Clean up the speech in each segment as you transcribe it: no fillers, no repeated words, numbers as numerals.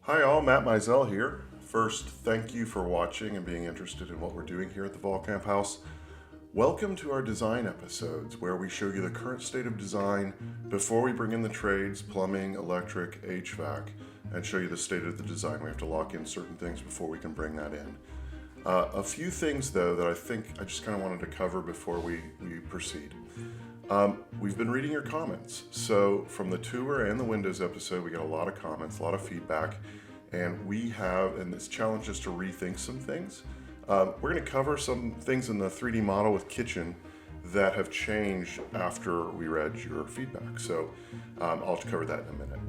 Hi all, Matt Mizell here. First, thank you for watching and being interested in what we're doing here at the Vahlkamp House. Welcome to our design episodes where we show you the current state of design before we bring in the trades, plumbing, electric, HVAC, and show you the state of the design. We have to lock in certain things before we can bring that in. A few things though that I think I just kind of wanted to cover before we proceed. We've been reading your comments. So from the tour and the windows episode, we got a lot of comments, a lot of feedback, and this challenged us to rethink some things. We're going to cover some things in the 3D model with kitchen that have changed after we read your feedback. So I'll cover that in a minute.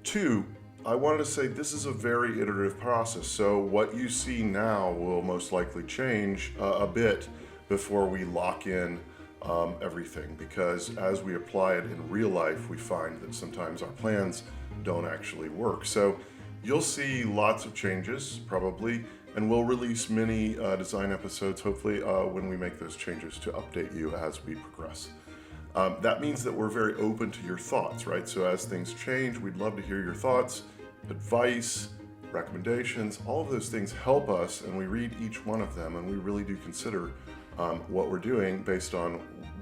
Two, I wanted to say this is a very iterative process. So what you see now will most likely change a bit before we lock in everything, because as we apply it in real life, we find that sometimes our plans don't actually work. So you'll see lots of changes probably, and we'll release mini design episodes hopefully when we make those changes to update you as we progress. That means that we're very open to your thoughts, right? So as things change, we'd love to hear your thoughts, advice, recommendations. All of those things help us, and we read each one of them, and we really do consider what we're doing based on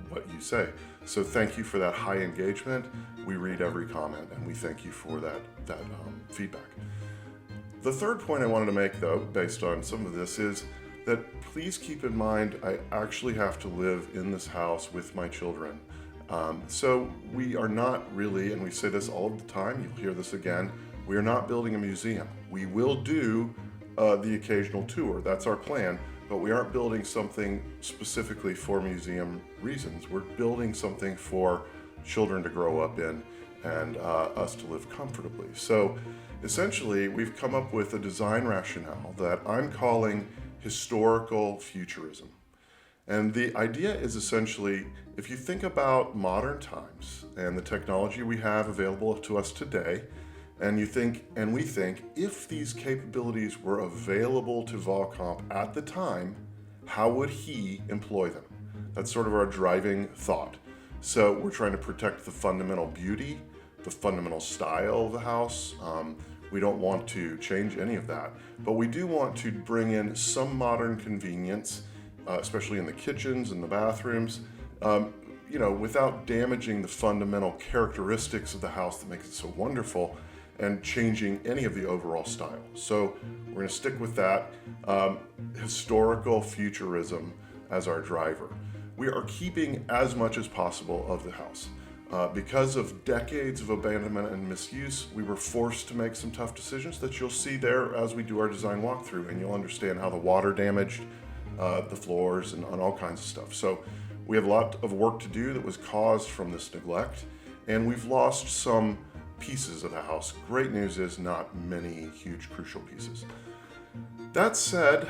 what you say. So thank you for that high engagement. We read every comment, and we thank you for that feedback. The third point I wanted to make, though, based on some of this, is that please keep in mind I actually have to live in this house with my children. So we are not really, and we say this all of the time, you'll hear this again, we are not building a museum. We will do the occasional tour, that's our plan, but we aren't building something specifically for museum reasons. We're building something for children to grow up in and us to live comfortably. So essentially, we've come up with a design rationale that I'm calling historical futurism. And the idea is essentially, if you think about modern times and the technology we have available to us today, and we think, if these capabilities were available to Vahlkamp at the time, how would he employ them? That's sort of our driving thought. So we're trying to protect the fundamental beauty, the fundamental style of the house. We don't want to change any of that, but we do want to bring in some modern convenience, especially in the kitchens and the bathrooms, without damaging the fundamental characteristics of the house that makes it so wonderful and changing any of the overall style. So we're going to stick with that historical futurism as our driver. We are keeping as much as possible of the house. Because of decades of abandonment and misuse, we were forced to make some tough decisions that you'll see there as we do our design walkthrough, and you'll understand how the water damaged the floors and all kinds of stuff. So we have a lot of work to do that was caused from this neglect, and we've lost some pieces of the house. Great news is not many huge crucial pieces. That said,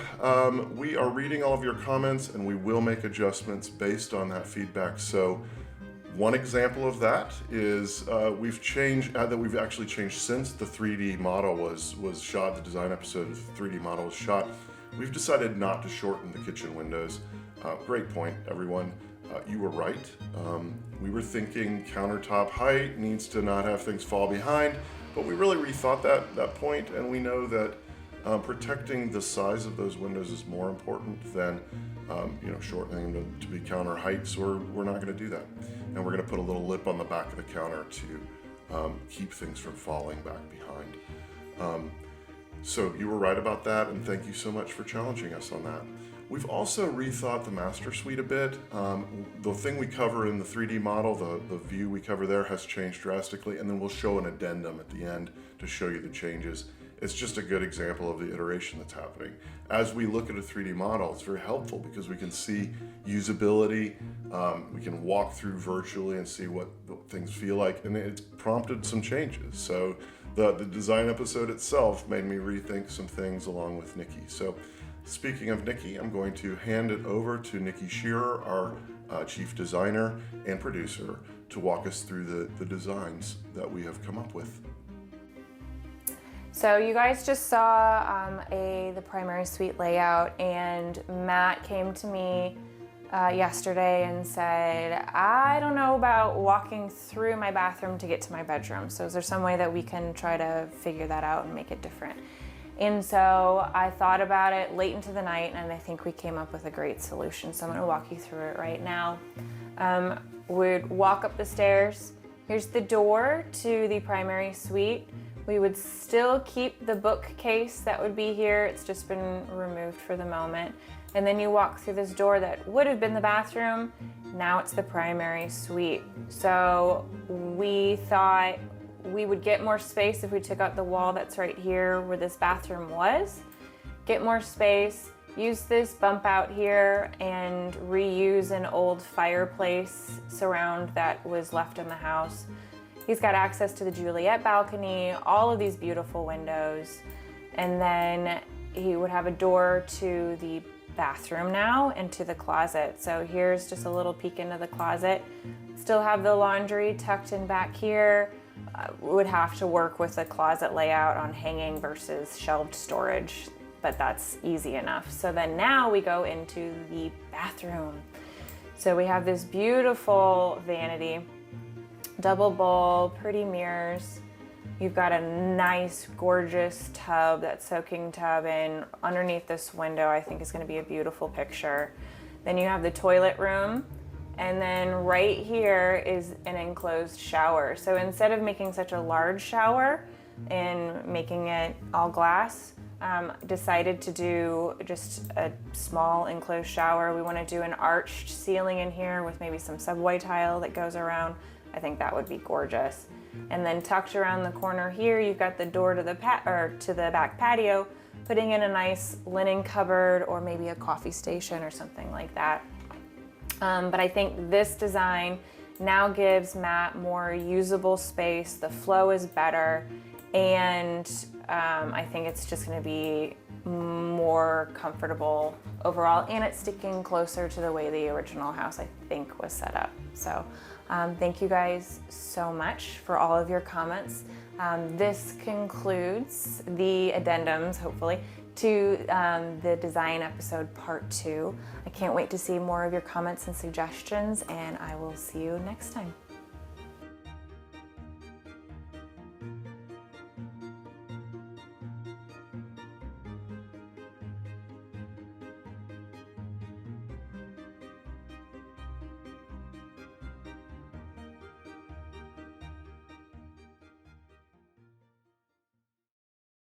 we are reading all of your comments, and we will make adjustments based on that feedback. So one example of that is we've actually changed since the 3D model was shot, the design episode of the 3D model was shot. We've decided not to shorten the kitchen windows. Great point, everyone. You were right. We were thinking countertop height needs to not have things fall behind, but we really rethought that point, and we know that protecting the size of those windows is more important than shortening them to be counter height, so we're not going to do that. And we're going to put a little lip on the back of the counter to keep things from falling back behind. So you were right about that, and thank you so much for challenging us on that. We've also rethought the master suite a bit. The thing we cover in the 3D model, the view we cover there, has changed drastically, and then we'll show an addendum at the end to show you the changes. It's just a good example of the iteration that's happening. As we look at a 3D model, it's very helpful because we can see usability, we can walk through virtually and see what things feel like, and it's prompted some changes. So the design episode itself made me rethink some things along with Nikki. So speaking of Nikki, I'm going to hand it over to Nikki Shearer, our chief designer and producer, to walk us through the designs that we have come up with. So you guys just saw the primary suite layout, and Matt came to me yesterday and said, I don't know about walking through my bathroom to get to my bedroom. So is there some way that we can try to figure that out and make it different? And so I thought about it late into the night, and I think we came up with a great solution. So I'm gonna walk you through it right now. We'd walk up the stairs. Here's the door to the primary suite. We would still keep the bookcase that would be here. It's just been removed for the moment. And then you walk through this door that would have been the bathroom. Now it's the primary suite. So we thought we would get more space if we took out the wall that's right here where this bathroom was. Get more space, use this bump out here and reuse an old fireplace surround that was left in the house. He's got access to the Juliet balcony, all of these beautiful windows. And then he would have a door to the bathroom now and to the closet. So here's just a little peek into the closet. Still have the laundry tucked in back here. Would have to work with the closet layout on hanging versus shelved storage, but that's easy enough. So then now we go into the bathroom. So we have this beautiful vanity, double bowl, pretty mirrors. You've got a nice, gorgeous tub, that soaking tub, and underneath this window I think is going to be a beautiful picture. Then you have the toilet room, and then right here is an enclosed shower. So instead of making such a large shower and making it all glass, decided to do just a small enclosed shower. We want to do an arched ceiling in here with maybe some subway tile that goes around. I think that would be gorgeous. And then tucked around the corner here, you've got the door to the back patio, putting in a nice linen cupboard or maybe a coffee station or something like that. But I think this design now gives Matt more usable space. The flow is better, and I think it's just going to be more comfortable overall, and it's sticking closer to the way the original house I think was set up. So thank you guys so much for all of your comments. This concludes the addendums, hopefully, to the design episode part 2. I can't wait to see more of your comments and suggestions, and I will see you next time.